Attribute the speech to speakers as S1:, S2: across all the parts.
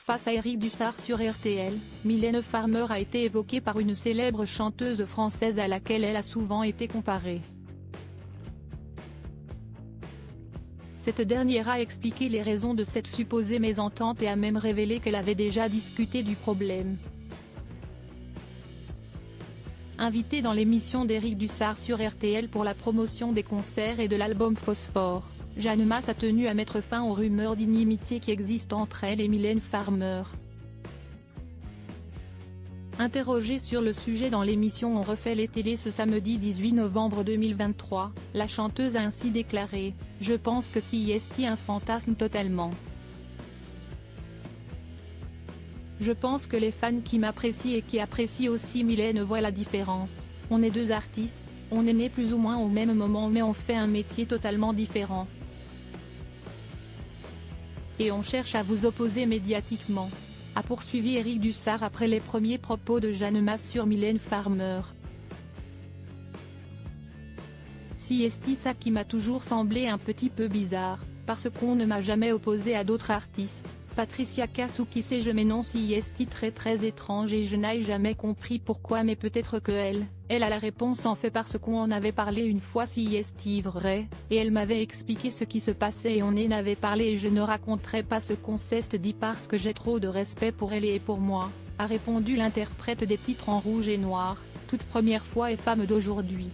S1: Face à Eric Dussart sur RTL, Mylène Farmer a été évoquée par une célèbre chanteuse française à laquelle elle a souvent été comparée. Cette dernière a expliqué les raisons de cette supposée mésentente et a même révélé qu'elle avait déjà discuté du problème. Invitée dans l'émission d'Eric Dussart sur RTL pour la promotion des concerts et de l'album Phosphore, Jeanne Masse a tenu à mettre fin aux rumeurs d'inimitié qui existent entre elle et Mylène Farmer. Interrogée sur le sujet dans l'émission On refait les télés ce samedi 18 novembre 2023, la chanteuse a ainsi déclaré « Je pense que c'est un fantasme totalement. Je pense que les fans qui m'apprécient et qui apprécient aussi Mylène voient la différence. On est deux artistes, on est nés plus ou moins au même moment mais on fait un métier totalement différent. Et on cherche à vous opposer médiatiquement », a poursuivi Eric Dussart après les premiers propos de Jeanne Masse sur Mylène Farmer. C'est ça qui m'a toujours semblé un petit peu bizarre, parce qu'on ne m'a jamais opposé à d'autres artistes. Patricia Cass ou qui sais-je mais non c'est très étrange et je n'ai jamais compris pourquoi mais peut-être que elle a la réponse en fait parce qu'on en avait parlé une fois c'est vrai, et elle m'avait expliqué ce qui se passait et on en avait parlé et je ne raconterai pas ce qu'on s'est dit parce que j'ai trop de respect pour elle et pour moi, a répondu l'interprète des titres en rouge et noir, toute première fois et femme d'aujourd'hui.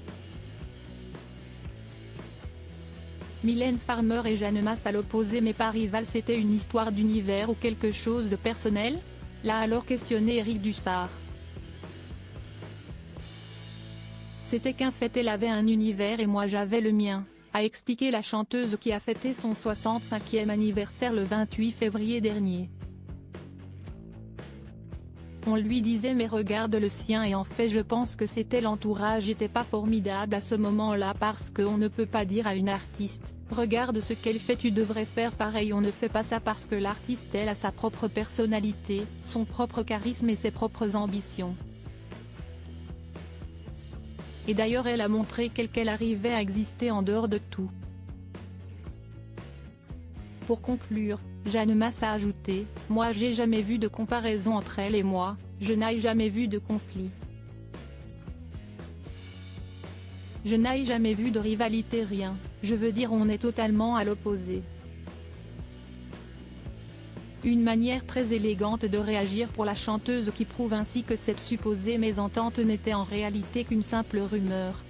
S1: Mylène Farmer et Jeanne Masse à l'opposé mais pas rivales, c'était une histoire d'univers ou quelque chose de personnel ? L'a alors questionné Eric Dussart. C'était qu'en fait elle avait un univers et moi j'avais le mien, a expliqué la chanteuse qui a fêté son 65e anniversaire le 28 février dernier. On lui disait mais regarde le sien et en fait je pense que c'était l'entourage était pas formidable à ce moment-là parce qu'on ne peut pas dire à une artiste, regarde ce qu'elle fait tu devrais faire pareil, on ne fait pas ça parce que l'artiste elle a sa propre personnalité, son propre charisme et ses propres ambitions. Et d'ailleurs elle a montré qu'elle arrivait à exister en dehors de tout. Pour conclure, Jeanne Masse a ajouté « Moi j'ai jamais vu de comparaison entre elle et moi, je n'ai jamais vu de conflit. Je n'ai jamais vu de rivalité rien, je veux dire on est totalement à l'opposé. » Une manière très élégante de réagir pour la chanteuse qui prouve ainsi que cette supposée mésentente n'était en réalité qu'une simple rumeur.